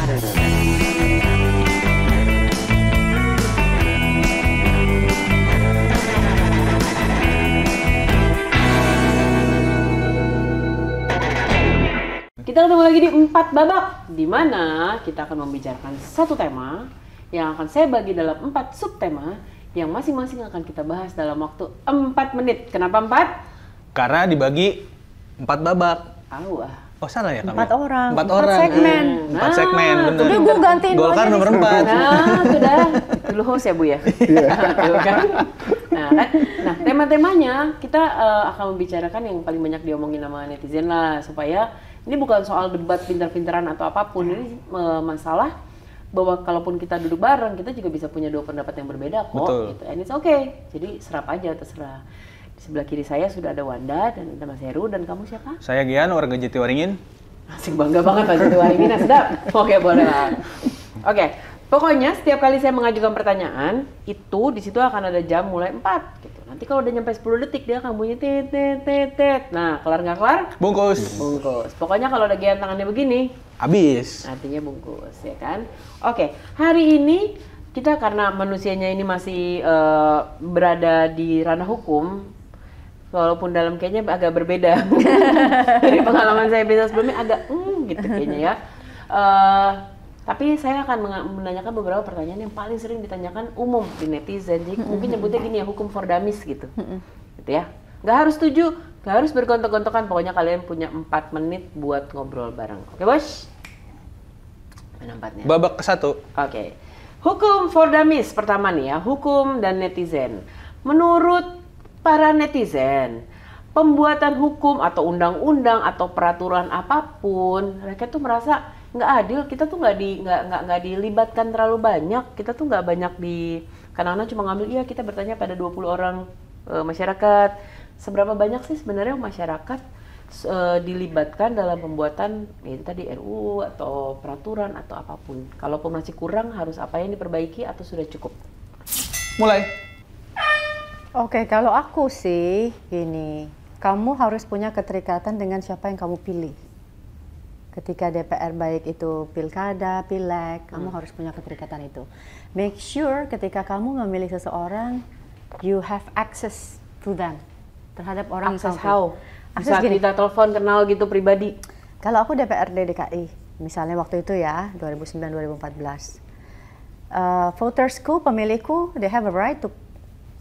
Kita ketemu lagi di 4 babak, di mana kita akan membicarakan satu tema yang akan saya bagi dalam 4 subtema yang masing-masing akan kita bahas dalam waktu 4 menit. Kenapa 4? Karena dibagi 4 babak. Oh salah ya kami? 4 orang. 4 orang. Segmen. 4 segmen, bener. Udah gue gantiin Golkar nomor 4. Nah, sudah. Dulu host ya Bu ya? Iya. Kan? Nah, tema-temanya kita akan membicarakan yang paling banyak diomongin sama netizen lah, supaya ini bukan soal debat pintar-pintaran atau apapun, ini masalah bahwa kalaupun kita duduk bareng, kita juga bisa punya dua pendapat yang berbeda kok. Betul. Gitu. And it's okay. Jadi serap aja, terserah. Di sebelah kiri saya sudah ada Wanda dan ada Mas Heru, dan kamu siapa? Saya Gian, warga Jatiwaringin. Asik, bangga banget Pak Jatiwaringin, sedap. Oke, boleh lah. Oke, pokoknya setiap kali saya mengajukan pertanyaan, itu di situ akan ada jam mulai 4 gitu. Nanti kalau udah nyampe 10 detik dia akan bunyi tet tet tet tet. Nah, kelar nggak kelar? Bungkus. Bungkus. Pokoknya kalau ada Gian tangannya begini, Habis. artinya bungkus, ya kan? Oke, hari ini kita karena manusianya ini masih berada di ranah hukum, walaupun dalam kayaknya agak berbeda dari pengalaman saya bisa sebelumnya, agak gitu kayaknya ya. Tapi saya akan menanyakan beberapa pertanyaan yang paling sering ditanyakan umum di netizen. Jadi mungkin nyebutnya gini ya, hukum for dummies gitu. Gitu ya. Nggak harus setuju, nggak harus bergontok-gontokan. Pokoknya kalian punya 4 menit buat ngobrol bareng. Oke, Bos? Mana 4-nya? Babak ke-1. Oke. Hukum for dummies pertama nih ya, hukum dan netizen. Menurut para netizen, pembuatan hukum atau undang-undang atau peraturan apapun, mereka tuh merasa nggak adil. Kita tuh nggak dilibatkan terlalu banyak. Kita tuh nggak banyak kadang-kadang cuma ngambil, iya kita bertanya pada 20 orang masyarakat. Seberapa banyak sih sebenarnya masyarakat dilibatkan dalam pembuatan itu tadi RUU atau peraturan atau apapun. Kalaupun masih kurang, harus apa yang diperbaiki atau sudah cukup? Mulai. Oke, kalau aku sih gini, kamu harus punya keterikatan dengan siapa yang kamu pilih. Ketika DPR baik itu pilkada, pileg, kamu harus punya keterikatan itu. Make sure ketika kamu memilih seseorang, you have access to them, terhadap orang Akses yang how? Akses Bisa gini. kita telepon, kenal gitu pribadi? Kalau aku DPRD DKI, misalnya waktu itu ya, 2009-2014, votersku, pemilihku, they have a right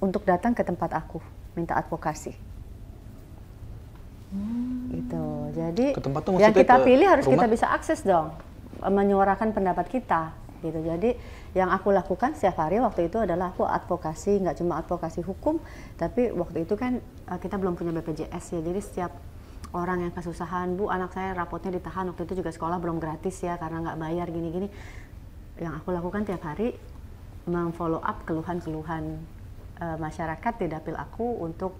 untuk datang ke tempat aku, minta advokasi. Gitu. Jadi yang kita pilih harus rumah? Kita bisa akses dong, menyuarakan pendapat kita. Gitu. Jadi yang aku lakukan setiap hari waktu itu adalah aku advokasi, nggak cuma advokasi hukum, tapi waktu itu kan kita belum punya BPJS ya. Jadi setiap orang yang kesusahan, Bu anak saya rapotnya ditahan, waktu itu juga sekolah belum gratis ya karena nggak bayar gini-gini. Yang aku lakukan tiap hari memfollow up keluhan-keluhan masyarakat di dapil aku untuk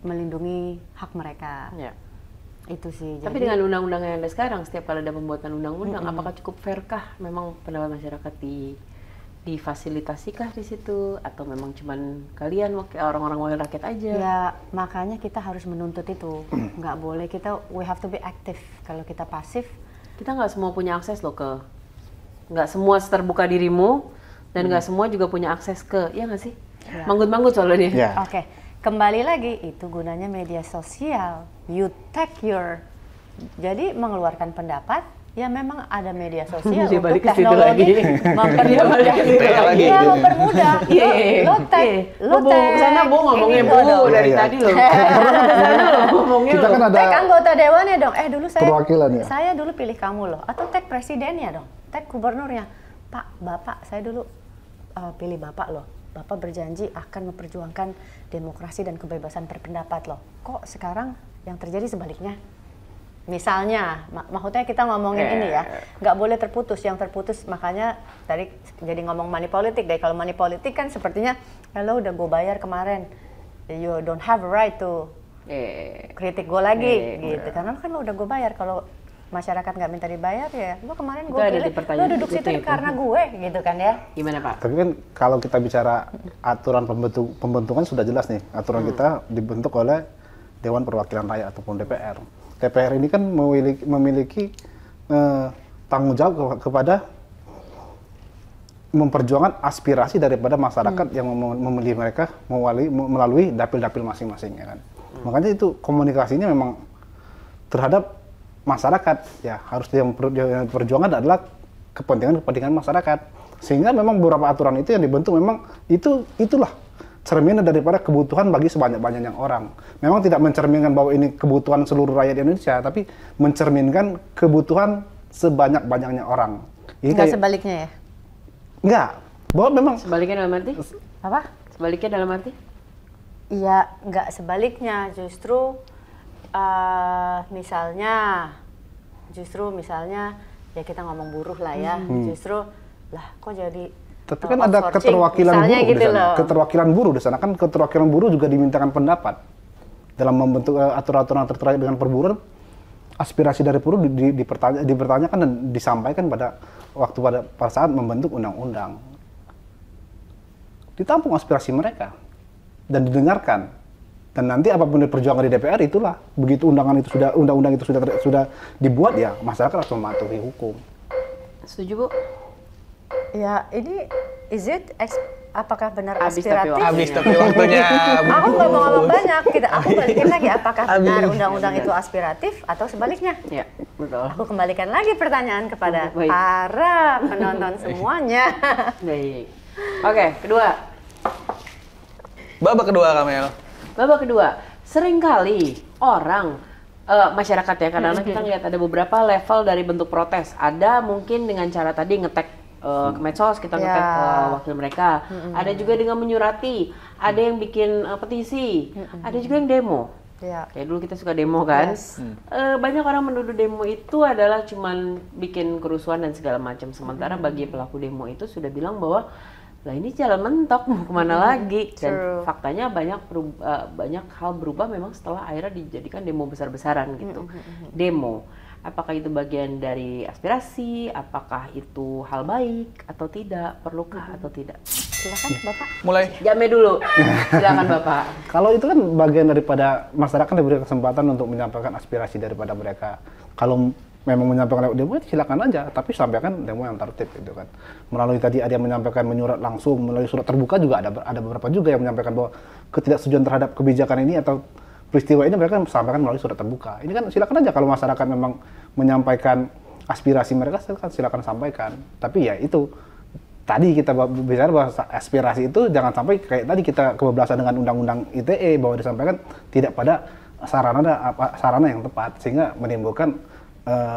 melindungi hak mereka. Ya. Itu sih. Tapi dengan undang-undang yang ada sekarang, setiap kali ada pembuatan undang-undang, apakah cukup fairkah memang pendapat masyarakat difasilitasikah di situ, atau memang cuman kalian orang-orang wakil rakyat aja? Ya makanya kita harus menuntut itu. Nggak boleh we have to be active. Kalau kita pasif, kita nggak semua punya akses loh nggak semua terbuka dirimu, dan nggak semua juga punya akses ya nggak sih? Ya. Manggut-manggut soalnya. Ya. Oke. Kembali lagi, itu gunanya media sosial. You take jadi mengeluarkan pendapat, ya memang ada media sosial untuk teknologi mempermudah. Iya, mempermudah. Lo tag, kesana Bu ngomongin Bu dari tadi loh. Kita kan ada tag anggota dewannya dong. Dulu perwakilan ya. Saya dulu pilih kamu loh. Atau tag presidennya dong, tag gubernurnya. Pak, Bapak, saya dulu pilih Bapak loh. Bapak berjanji akan memperjuangkan demokrasi dan kebebasan berpendapat loh. Kok sekarang yang terjadi sebaliknya? Misalnya, maksudnya kita ngomongin ini ya, nggak boleh terputus. Yang terputus makanya tadi jadi ngomong money politik deh. Kalau money politik kan sepertinya, lo udah gue bayar kemarin, you don't have a right to kritik gue lagi, gitu. Karena kan lo udah gue bayar. Kalau masyarakat nggak minta dibayar ya, lo kemarin gue pilih, lo duduk situ karena gue, gitu kan ya. Gimana Pak? Tapi kan kalau kita bicara aturan pembentukan sudah jelas nih, aturan kita dibentuk oleh Dewan Perwakilan Rakyat ataupun DPR. DPR ini kan memiliki tanggung jawab kepada memperjuangkan aspirasi daripada masyarakat yang memilih mereka melalui dapil-dapil masing-masing, ya kan. Makanya itu komunikasinya memang terhadap masyarakat, ya harus yang diperjuangkan adalah kepentingan masyarakat. Sehingga memang beberapa aturan itu yang dibentuk memang itulah cerminan daripada kebutuhan bagi sebanyak-banyaknya orang. Memang tidak mencerminkan bahwa ini kebutuhan seluruh rakyat Indonesia, tapi mencerminkan kebutuhan sebanyak-banyaknya orang. Enggak sebaliknya ya? Enggak, bahwa memang Sebaliknya dalam arti? Apa? Sebaliknya dalam arti? Iya, nggak sebaliknya. Justru misalnya ya kita ngomong buruh lah ya. Justru lah kok jadi tapi kan ada keterwakilan buruh di sana. Keterwakilan buruh di sana kan keterwakilan buruh juga dimintakan pendapat dalam membentuk aturan-aturan terkait dengan perburuan. Aspirasi dari buruh dipertanyakan dan disampaikan pada saat membentuk undang-undang. Ditampung aspirasi mereka dan didengarkan. Dan nanti apapun diperjuangkan di DPR itulah begitu undang-undang itu sudah dibuat, ya masyarakat harus mematuhi hukum. Setuju, Bu? ya ini apakah benar Habis aspiratif? Habis tapi waktunya. Aku nggak mau ngomong banyak. Aku balikin lagi, apakah benar undang-undang itu aspiratif atau sebaliknya? Ya, betul. Aku kembalikan lagi pertanyaan kepada Baik. para penonton semuanya. Baik. Oke, kedua. Babak kedua, Kamel. Babak kedua, seringkali orang masyarakat ya, kadang-kadang kita ngeliat ada beberapa level dari bentuk protes. Ada mungkin dengan cara tadi nge-tag ke medsos, kita nge-tag wakil mereka. Ada juga dengan menyurati, ada yang bikin petisi, ada juga yang demo. Ya. Kayak dulu kita suka demo kan. Yes. Banyak orang menuduh demo itu adalah cuman bikin kerusuhan dan segala macam. Sementara bagi pelaku demo itu sudah bilang bahwa lah ini jalan mentok, mau kemana lagi. Dan True. faktanya banyak hal berubah memang setelah akhirnya dijadikan demo besar-besaran gitu. Demo, apakah itu bagian dari aspirasi, apakah itu hal baik atau tidak, perlukah atau tidak? Silakan Bapak. Mulai. Jame dulu, silakan Bapak. Kalau itu kan bagian daripada masyarakat diberi kesempatan untuk menyampaikan aspirasi daripada mereka. Kalau memang menyampaikan lewat demo, silakan aja, tapi sampaikan demo yang tertib gitu kan. Melalui tadi ada yang menyampaikan menyurat langsung, melalui surat terbuka juga ada beberapa juga yang menyampaikan bahwa ketidaksetujuan terhadap kebijakan ini atau peristiwa ini mereka sampaikan melalui surat terbuka. Ini kan silakan aja kalau masyarakat memang menyampaikan aspirasi mereka, silakan sampaikan. Tapi ya itu tadi kita bicara bahwa aspirasi itu jangan sampai kayak tadi kita kebablasan dengan undang-undang ITE bahwa disampaikan tidak pada sarana yang tepat sehingga menimbulkan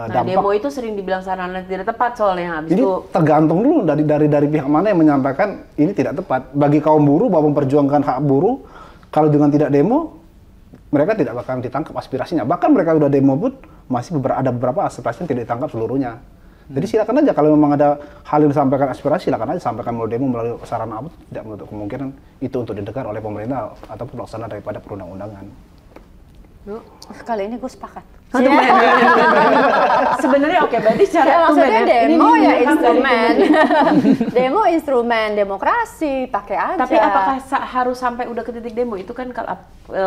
dampak. Demo itu sering dibilang sarana tidak tepat soalnya habis Jadi itu tergantung dulu dari pihak mana yang menyampaikan ini tidak tepat. Bagi kaum buruh bahwa memperjuangkan hak buruh, kalau dengan tidak demo mereka tidak akan ditangkap aspirasinya. Bahkan mereka sudah demo pun masih ada beberapa aspirasi yang tidak ditangkap seluruhnya. Jadi silakan aja kalau memang ada hal yang disampaikan aspirasi, silakan aja sampaikan melalui demo melalui sarana apa, tidak menutup kemungkinan itu untuk didengar oleh pemerintah ataupun pelaksana daripada perundang-undangan. Kali ini gue sepakat. sebenarnya oke, berarti secara Ya, maksudnya demo ya direkam instrumen. dari- Demo instrumen demokrasi, pakai aja. Tapi apakah harus sampai udah ke titik demo? Itu kan kalau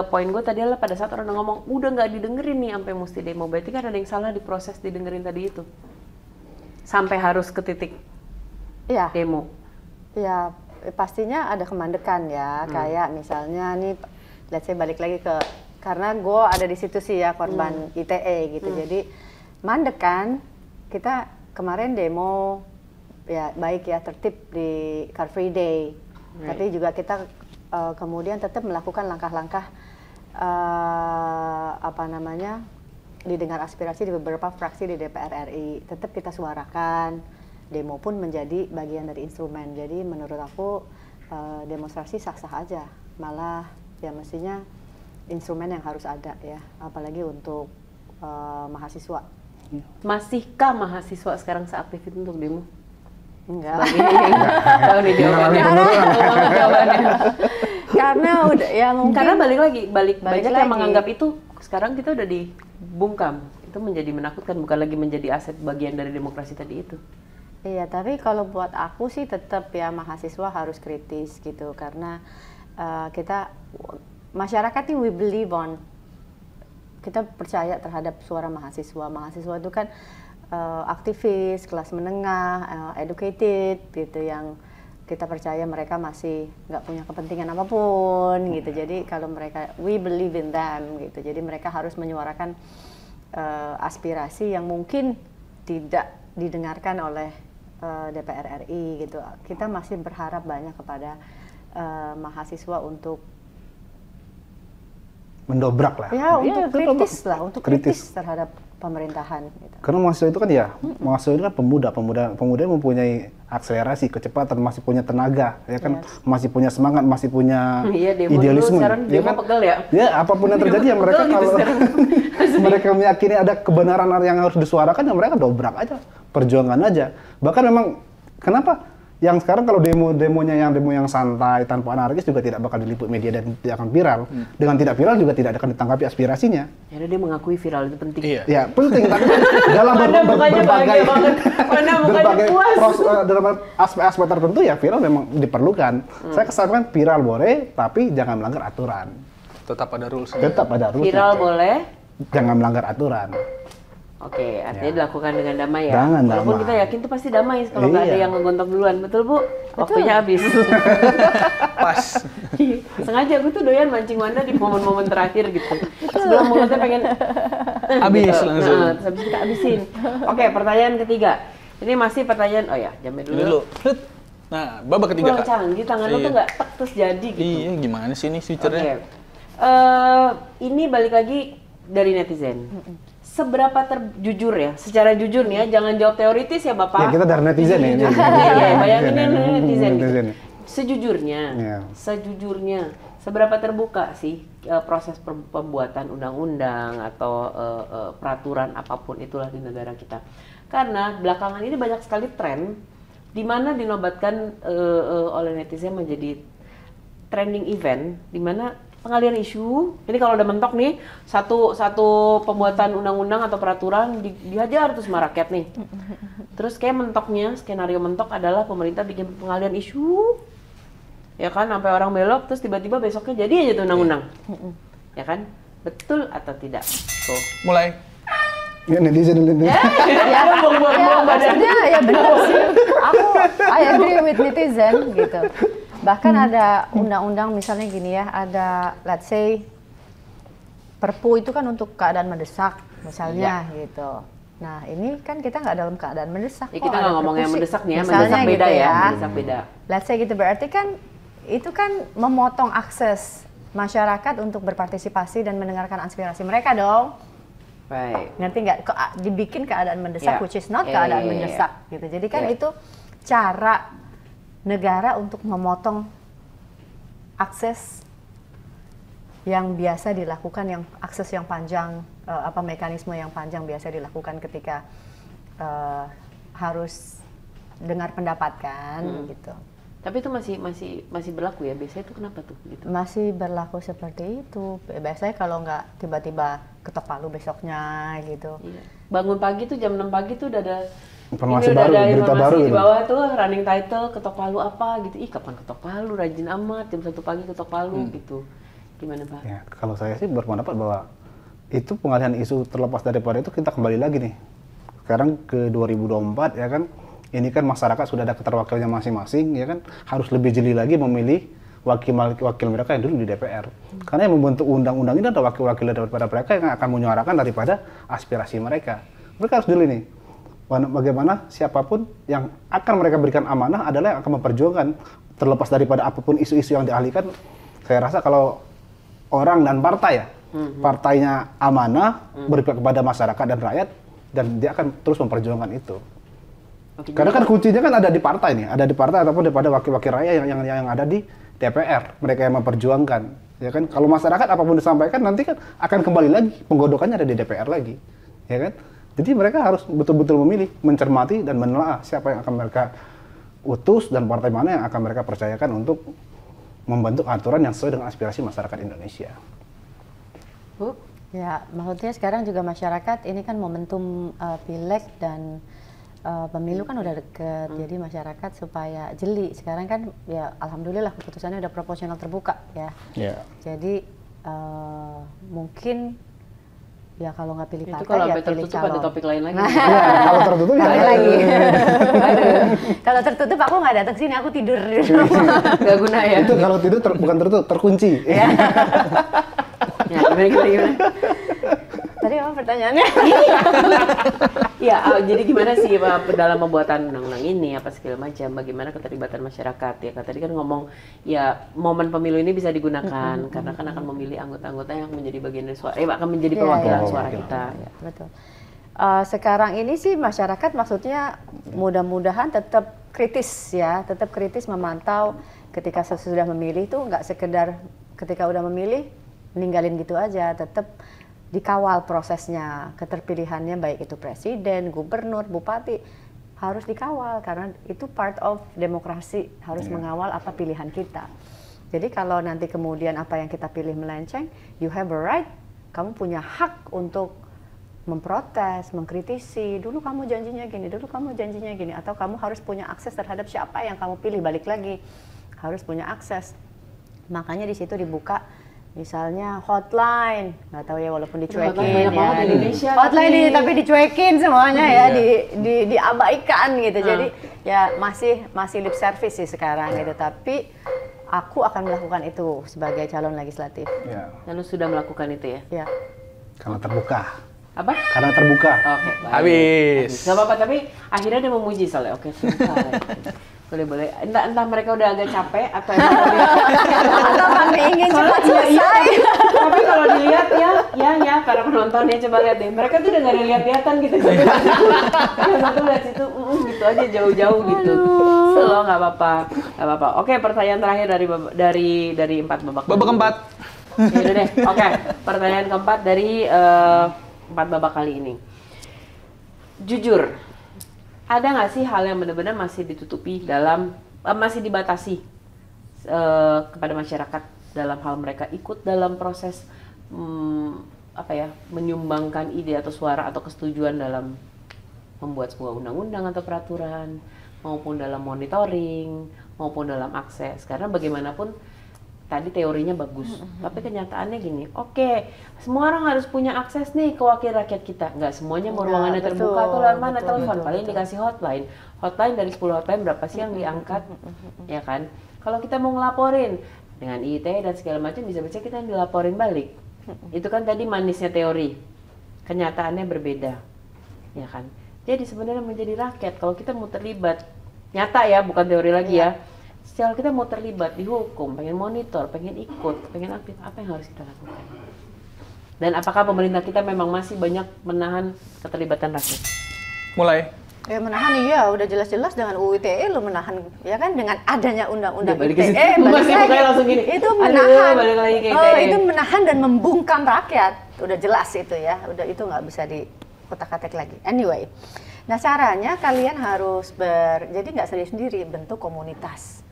poin gue tadi adalah pada saat orang udah ngomong udah nggak didengerin nih sampai mesti demo, berarti kan ada yang salah di proses didengerin tadi itu. Sampai harus ke titik Iya. demo. Ya, pastinya ada kemandekan ya. Kayak misalnya nih, let's say balik lagi ke, karena gue ada di situ sih ya, korban ITE gitu. Jadi mandek kan, kita kemarin demo ya baik ya, tertib di Car Free Day. Tapi juga kita kemudian tetap melakukan langkah-langkah didengar aspirasi di beberapa fraksi di DPR RI. Tetap kita suarakan. Demo pun menjadi bagian dari instrumen. Jadi menurut aku demonstrasi sah-sah aja. Malah ya mestinya instrumen yang harus ada ya, apalagi untuk mahasiswa. Masihkah mahasiswa sekarang seaktif itu untuk demo? Enggak. Tahu nih jawabannya. Karena udah ya mungkin. Karena balik Balik banyak yang lagi. menganggap itu sekarang kita udah dibungkam. Itu menjadi menakutkan, bukan lagi menjadi aset bagian dari demokrasi tadi itu. Iya, tapi kalau buat aku sih tetap ya mahasiswa harus kritis gitu, karena kita masyarakat ini we believe on, kita percaya terhadap suara mahasiswa. Mahasiswa itu kan aktivis, kelas menengah, educated gitu, yang kita percaya mereka masih nggak punya kepentingan apapun gitu. Jadi kalau mereka, we believe in them gitu. Jadi mereka harus menyuarakan aspirasi yang mungkin tidak didengarkan oleh DPR RI gitu. Kita masih berharap banyak kepada mahasiswa untuk mendobrak lah. ya untuk kritis lah, untuk kritis terhadap pemerintahan. Gitu. Karena mahasiswa itu kan ya, mahasiswa itu kan pemuda yang mempunyai akselerasi, kecepatan, masih punya tenaga, ya kan, masih punya semangat, masih punya idealisme. Ya kan? Pegel ya? Ya, apapun yang terjadi ya mereka kalau mereka meyakini ada kebenaran yang harus disuarakan, ya mereka dobrak aja, perjuangan aja. Bahkan memang kenapa? Yang sekarang kalau demo yang santai tanpa anarkis juga tidak bakal diliput media dan tidak akan viral. Dengan tidak viral juga tidak akan ditanggapi aspirasinya. Ya dia mengakui viral itu penting. Iya. Ya penting, tapi dalam berbagai dalam aspek-aspek tertentu ya viral memang diperlukan. Saya kesankan viral boleh, tapi jangan melanggar aturan. Tetap ada rules. Tetap ada rules. Viral boleh, jangan melanggar aturan. Oke, artinya dilakukan dengan damai ya. Dengan Walaupun damai. kita yakin itu pasti damai kalau nggak ada yang ngegontok duluan, betul Bu? Waktunya habis. Pas. Sengaja gue tuh doyan mancing Wanda di momen-momen terakhir gitu. Sebelum mulutnya pengen Habis gitu. langsung. Nah, terus habis kita habisin. Oke, pertanyaan ketiga. Ini masih pertanyaan, oh ya, jamnya dulu. Hut. Nah, babak ketiga, Wah, Kak. canggih, tangan lo tuh nggak tek terus jadi gitu. Iya, gimana sih ini Oke. switchernya? Ini balik lagi dari netizen. Seberapa jujur ya? Secara jujur nih ya, jangan jawab teoritis ya Bapak. Ya kita dari netizen ya. Jujur. Iya, bayangin ini netizen. Gitu. Netizen. Sejujurnya, seberapa terbuka sih proses pembuatan undang-undang atau peraturan apapun itulah di negara kita? Karena belakangan ini banyak sekali tren di mana dinobatkan oleh netizen menjadi trending event, di mana pengalian isu. Ini kalau udah mentok nih satu pembuatan undang-undang atau peraturan dihajar terus sama rakyat nih. Terus kayak mentoknya, skenario mentok adalah pemerintah bikin pengalian isu, ya kan, sampai orang belok, terus tiba-tiba besoknya jadi aja tuh undang-undang, ya kan? Betul atau tidak? Tuh. Mulai. Ya netizen. Ya, buang-buang badan. maksudnya ya benar sih. I agree with netizen gitu. Bahkan ada undang-undang misalnya gini ya, ada let's say Perpu itu kan untuk keadaan mendesak misalnya gitu. Nah ini kan kita nggak dalam keadaan mendesak. Ya, kita nggak ngomong yang mendesak nih ya, misalnya mendesak beda gitu ya, mendesak beda. Let's say gitu, berarti kan itu kan memotong akses masyarakat untuk berpartisipasi dan mendengarkan aspirasi mereka dong. Baik. Ngerti nggak? Dibikin keadaan mendesak, which is not keadaan mendesak gitu. Jadi kan itu cara negara untuk memotong akses yang biasa dilakukan, yang akses yang panjang, mekanisme yang panjang biasa dilakukan ketika harus dengar pendapat kan, gitu. Tapi itu masih berlaku ya? Biasanya itu kenapa tuh? Gitu. Masih berlaku seperti itu. Biasanya kalau nggak tiba-tiba ketok palu besoknya gitu. Iya. Bangun pagi tuh jam 6 pagi tuh udah ada Informasi ini baru, udah ada berita informasi baru di gitu. bawah tuh running title ketok palu apa gitu. Ih kapan ketok palu, rajin amat jam 1 pagi ketok palu gitu. Gimana Pak? Ya, kalau saya sih berpendapat bahwa itu pengalihan isu, terlepas daripada itu kita kembali lagi nih. Sekarang ke 2024 ya kan. Ini kan masyarakat sudah ada keterwakilnya masing-masing ya kan, harus lebih jeli lagi memilih wakil mereka yang dulu di DPR. Karena yang membentuk undang-undang ini adalah wakil-wakil daripada mereka yang akan menyuarakan daripada aspirasi mereka. Mereka harus jeli nih. Bagaimana siapapun yang akan mereka berikan amanah adalah yang akan memperjuangkan, terlepas daripada apapun isu-isu yang dialihkan. Saya rasa kalau orang dan partai ya, partainya amanah, berpihak kepada masyarakat dan rakyat, dan dia akan terus memperjuangkan itu. Oke, Karena kan kuncinya kan ada di partai nih, ada di partai ataupun daripada wakil-wakil rakyat yang ada di DPR, mereka yang memperjuangkan, ya kan. Kalau masyarakat apapun disampaikan nanti kan akan kembali lagi, penggodokannya ada di DPR lagi, ya kan. Jadi mereka harus betul-betul memilih, mencermati dan menelaah siapa yang akan mereka utus dan partai mana yang akan mereka percayakan untuk membentuk aturan yang sesuai dengan aspirasi masyarakat Indonesia. Bu? Ya, maksudnya sekarang juga masyarakat ini kan momentum pileg dan pemilu kan udah deket, jadi masyarakat supaya jeli. Sekarang kan ya alhamdulillah keputusannya udah proporsional terbuka ya. Yeah. Jadi mungkin Ya kalau nggak pilih Itu partai kalau ya sampai pilih tertutup ada calon. topik lain lagi. Iya, kalau tertutup ya Balik lagi. Kalau tertutup aku nggak datang sini, aku tidur di rumah. Gak guna ya. itu kalau tidur bukan tertutup, terkunci. Ya, gimana? Tadi apa pertanyaannya? Ya, jadi gimana sih Pak, dalam pembuatan undang-undang ini apa segala macam, bagaimana keterlibatan masyarakat ya? Tadi kan ngomong ya momen pemilu ini bisa digunakan karena kan akan memilih anggota-anggota yang menjadi bagian dari suara, akan menjadi Iya, perwakilan iya, suara iya. kita. Ya, betul. Sekarang ini sih masyarakat maksudnya mudah-mudahan tetap kritis ya, tetap kritis memantau ketika sesudah memilih tuh nggak sekedar ketika udah memilih ninggalin gitu aja, tetap dikawal prosesnya, keterpilihannya baik itu presiden, gubernur, bupati harus dikawal karena itu part of demokrasi, harus mengawal apa pilihan kita. Jadi kalau nanti kemudian apa yang kita pilih melenceng, you have a right, kamu punya hak untuk memprotes, mengkritisi, dulu kamu janjinya gini, dulu kamu janjinya gini, atau kamu harus punya akses terhadap siapa yang kamu pilih, balik lagi, harus punya akses. Makanya di situ dibuka misalnya hotline, nggak tahu ya walaupun dicuekin Hotline banyak banget di Indonesia, hotline tapi- tapi dicuekin semuanya ya, diabaikan gitu. Jadi ya masih lip service sih sekarang gitu, tapi aku akan melakukan itu sebagai calon legislatif. Ya, Lalu sudah melakukan itu ya? Ya. karena terbuka. Apa? Karena terbuka. Oke, baik. Habis. Gak apa-apa, tapi akhirnya dia memuji soalnya. Oke, sebentar. Boleh. Entah mereka udah agak capek atau emang Atau kami ingin cepat selesai. Tapi kalau dilihat ya, para penontonnya coba lihat deh. Mereka tuh udah gak ada lihat-lihatan gitu. Yang satu lihat situ, gitu aja jauh-jauh gitu. Slow, nggak apa-apa. Oke, pertanyaan terakhir dari 4 babak. Babak keempat. Ya udah deh. Oke, pertanyaan keempat dari 4 babak kali ini. Jujur, ada nggak sih hal yang benar-benar masih ditutupi masih dibatasi kepada masyarakat dalam hal mereka ikut dalam proses menyumbangkan ide atau suara atau kesetujuan dalam membuat sebuah undang-undang atau peraturan, maupun dalam monitoring, maupun dalam akses. Karena bagaimanapun tadi teorinya bagus, tapi kenyataannya gini, oke, semua orang harus punya akses nih ke wakil rakyat kita. Nggak semuanya mau ruangannya Betul, terbuka atau lewat mana betul, telepon, betul, paling betul. dikasih hotline dari 10 hotline berapa sih yang diangkat, ya kan? Kalau kita mau ngelaporin dengan IITE dan segala macam, bisa-bisa kita yang dilaporin balik. Itu kan tadi manisnya teori, kenyataannya berbeda, ya kan? Jadi sebenarnya menjadi rakyat, kalau kita mau terlibat, nyata ya, bukan teori lagi ya. Secara kita mau terlibat di hukum, pengen monitor, pengen ikut, pengen aktif, apa yang harus kita lakukan? Dan apakah pemerintah kita memang masih banyak menahan keterlibatan rakyat? Mulai. Ya menahan iya, udah jelas-jelas dengan UU ITE lo menahan, ya kan dengan adanya undang-undang Udah balik ke ITE, situ. balik Masih lagi. mukanya langsung gini. Itu Aduh, menahan, balik lagi ke ITE. itu menahan dan membungkam rakyat, udah jelas itu ya, udah itu nggak bisa dikotak-katik lagi. Anyway, nah caranya kalian harus jadi nggak sendiri-sendiri, bentuk komunitas.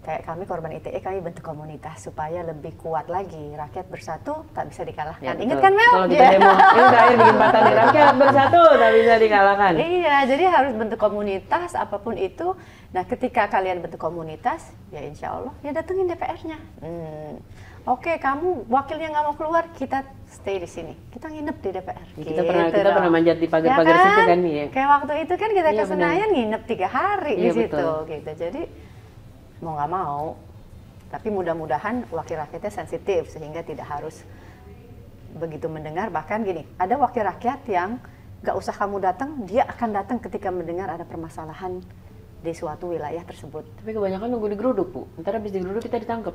Kayak kami korban ITE, kami bentuk komunitas supaya lebih kuat lagi. Rakyat bersatu tak bisa dikalahkan. Ya, Ingat betul. kan Mel? Kalau kita demo, ini terakhir bikin patah nih, rakyat bersatu, tak bisa dikalahkan. Iya, jadi harus bentuk komunitas apapun itu. Nah, ketika kalian bentuk komunitas, ya insya Allah, ya datengin DPR-nya. Oke, kamu wakilnya nggak mau keluar, kita stay di sini. Kita nginep di DPR. Kita pernah manjat di pagar-pagar Ya situ kan ya. Kayak waktu itu kan kita Iya, ke Senayan nginep 3 hari Iya, di situ, betul. gitu. Jadi mau nggak mau, tapi mudah-mudahan wakil rakyatnya sensitif sehingga tidak harus begitu mendengar. Bahkan gini, ada wakil rakyat yang nggak usah kamu datang, dia akan datang ketika mendengar ada permasalahan di suatu wilayah tersebut. Tapi kebanyakan nunggu digeruduk, Bu. Ntar habis digeruduk kita ditangkap.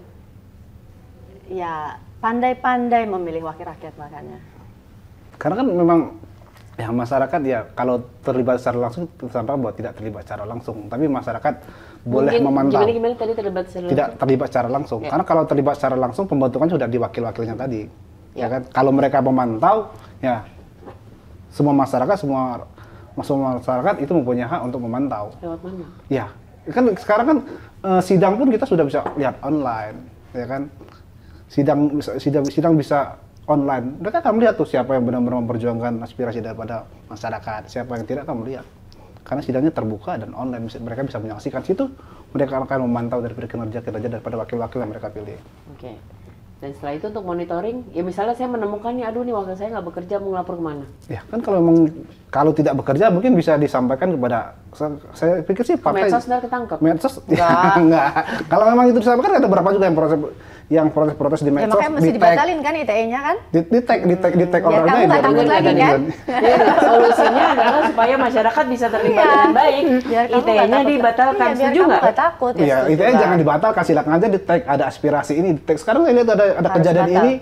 Ya, pandai-pandai memilih wakil rakyat makanya. Karena kan memang ya masyarakat ya kalau terlibat secara langsung sampai bahwa tidak terlibat secara langsung, tapi masyarakat boleh memantau. Gimana tadi terlibat secara Tidak langsung? terlibat secara langsung. Ya. Karena kalau terlibat secara langsung pembentukan sudah di wakil-wakilnya tadi. Ya. Ya kan? Kalau mereka memantau, ya semua masyarakat itu mempunyai hak untuk memantau. Lewat mana? Ya, kan sekarang kan sidang pun kita sudah bisa lihat online, ya kan? Sidang bisa online. Mereka akan melihat tuh siapa yang benar-benar memperjuangkan aspirasi daripada masyarakat, siapa yang tidak akan melihat. Karena sidangnya terbuka dan online, mereka bisa menyaksikan situ. Mereka akan memantau daripada kinerja daripada wakil-wakil yang mereka pilih. Oke. Dan setelah itu untuk monitoring, ya misalnya saya menemukan nih, aduh nih wakil saya nggak bekerja, mau ngelapor kemana? Ya kan kalau tidak bekerja mungkin bisa disampaikan kepada, saya pikir sih partai. Medsos ntar ketangkep? Medsos? Enggak. Ya, enggak. Kalau memang itu disampaikan ada berapa juga yang protes di Ya medsos. makanya mesti dibatalin kan ITE-nya kan? Di tag Biar orangnya. kamu nggak takut lagi kan? Jadi solusinya adalah supaya masyarakat bisa terlibat dengan baik. Biar kamu nggak ITE-nya takut. dibatalkan, Iya, biar setuju kamu nggak? nggak takut. Ya, setuju ITE lah. jangan dibatalkan, silakan aja di tag ada aspirasi ini di tag. Sekarang saya lihat ada Harus kejadian batal. ini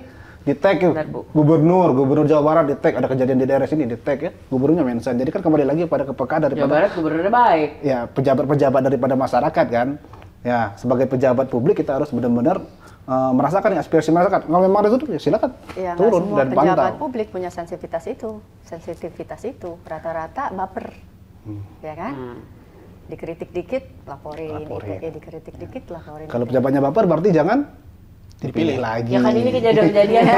di tag Benar, Bu. gubernur Jawa Barat di tag, ada kejadian di daerah sini di tag ya, gubernurnya mention. Jadi kan kembali lagi pada kepekaan Jawa daripada Barat gubernurnya baik. ya pejabat-pejabat daripada masyarakat kan. Ya, sebagai pejabat publik kita harus benar-benar merasakan aspirasi masyarakat. Kalau memang ada itu ya silakan Ya, nggak turun semua dan pejabat pantau. publik punya sensitivitas itu. Rata-rata baper, ya kan? Dikritik dikit, laporin. Laporin. ITE dikritik dikit, laporin. Kalau pejabatnya baper berarti jangan dipilih lagi. Ya kan ini kejadian-kejadian. Ini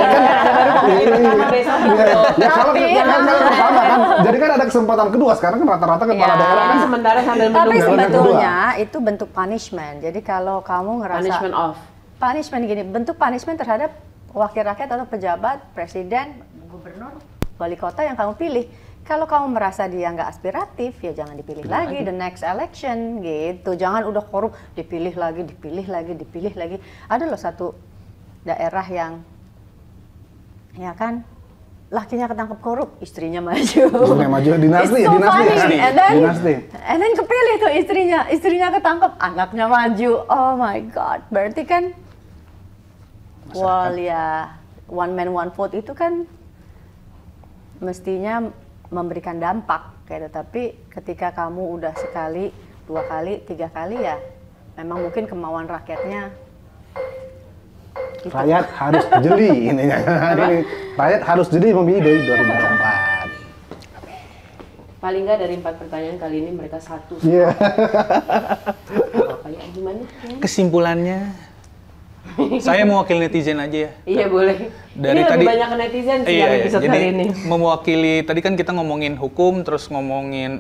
kan ada baru pemilih pertama besok gitu. Ya kalau Tapi- jangan pertama kan. Jadi kan ada kesempatan kedua. Sekarang kan rata-rata kepala Ya. daerah kan Kan sementara sambil Tapi menunggu. jalan yang sebetulnya itu bentuk punishment. Jadi kalau kamu ngerasa Punishment off. punishment gini, bentuk punishment terhadap wakil rakyat atau pejabat, presiden, gubernur, wali kota yang kamu pilih. Kalau kamu merasa dia nggak aspiratif, ya jangan dipilih lagi the next election gitu. Jangan udah korup, dipilih lagi. Ada loh satu daerah yang, ya kan, lakinya ketangkep korup, istrinya maju. Istrinya maju, dinasti, It's so dinasti. funny. Dinasti. And then kepilih tuh istrinya ketangkep, anaknya maju. Oh my God, berarti kan, well ya, one man one vote itu kan mestinya memberikan dampak, kayak tapi ketika kamu udah sekali, 2 kali, 3 kali ya, memang mungkin kemauan rakyatnya. Gitu. Rakyat harus jeli intinya. Ini, rakyat harus jeli memilih dari 2024. Paling nggak dari 4 pertanyaan kali ini mereka satu. Iya. Apa ya, gimana? Kesimpulannya, saya mewakili netizen aja ya. Iya boleh. Dari Ini tadi- lebih banyak ke netizen sih Iya, yang iya. episode Jadi kali ini. mewakili, tadi kan kita ngomongin hukum, terus ngomongin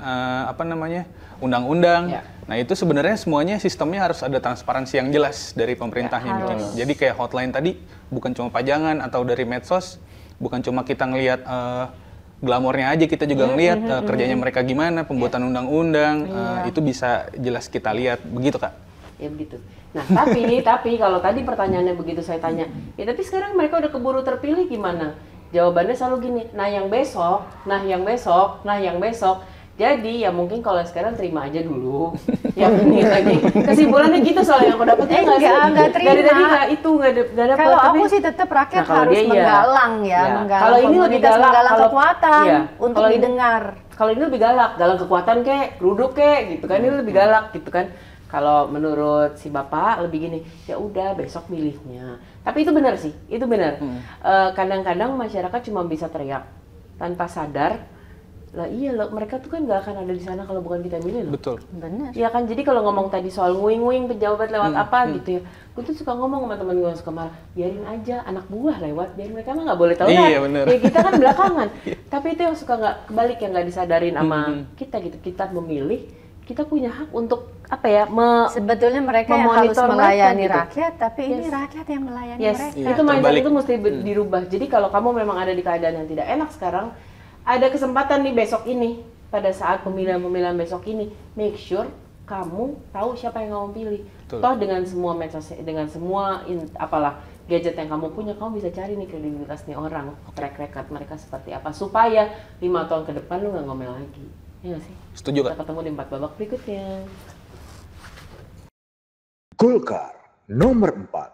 undang-undang. Ya. Nah itu sebenarnya semuanya sistemnya harus ada transparansi yang jelas dari pemerintahnya Ya, bikin. harus. Jadi kayak hotline tadi bukan cuma pajangan atau dari medsos, bukan cuma kita ngelihat glamornya aja, kita juga ngelihat kerjanya mereka gimana, pembuatan undang-undang, itu bisa jelas kita lihat, begitu Kak? Ya begitu. Nah tapi kalau tadi pertanyaannya begitu saya tanya, ya tapi sekarang mereka udah keburu terpilih gimana? Jawabannya selalu gini, nah yang besok. Jadi ya mungkin kalau sekarang terima aja dulu. Yang ini lagi. Kesimpulannya gitu soalnya yang aku dapetnya nggak sih? Enggak terima. Dari tadi nggak dapat. Kalau tapi- aku sih tetap rakyat Nah, kalau harus dia iya. menggalang ya, Ya. menggalang Kalau ini lebih komunitas, galak, menggalang kalau- kekuatan iya. untuk Kalau ini- didengar. Kalau ini lebih galak, galang kekuatan kek, geruduk kek, gitu kan, ini lebih galak gitu kan. Kalau menurut si bapak lebih gini, ya udah besok milihnya. Tapi itu benar sih, itu benar. Kadang-kadang masyarakat cuma bisa teriak tanpa sadar. Lah iya loh, mereka tuh kan nggak akan ada di sana kalau bukan kita milih loh. Betul. Benar. Iya kan, jadi kalau ngomong tadi soal nguing-nguing pejabat lewat apa gitu ya, gue tuh suka ngomong sama teman gue yang suka marah, biarin aja anak buah lewat, biarin mereka mah nggak boleh tahu Iya, bener. ya kita kan belakangan. Tapi itu yang suka nggak kebalik, yang nggak disadarin sama kita gitu, kita memilih, kita punya hak untuk apa ya, Sebetulnya mereka yang harus memonitor melayani mereka gitu. rakyat, tapi ini Yes. rakyat yang melayani Yes, mereka. Iya, itu mindset terbalik. itu mesti dirubah. Jadi kalau kamu memang ada di keadaan yang tidak enak sekarang, ada kesempatan nih besok ini, pada saat pemilihan besok ini, make sure kamu tahu siapa yang kamu pilih. Betul. Toh dengan semua medsos, dengan semua apalah gadget yang kamu punya, kamu bisa cari nih kredibilitas nih orang, track record mereka seperti apa, supaya 5 tahun ke depan lu nggak ngomel lagi. Iya nggak sih? Setuju, Kak. Kita ketemu di 4 babak berikutnya. Golkar nomor 4.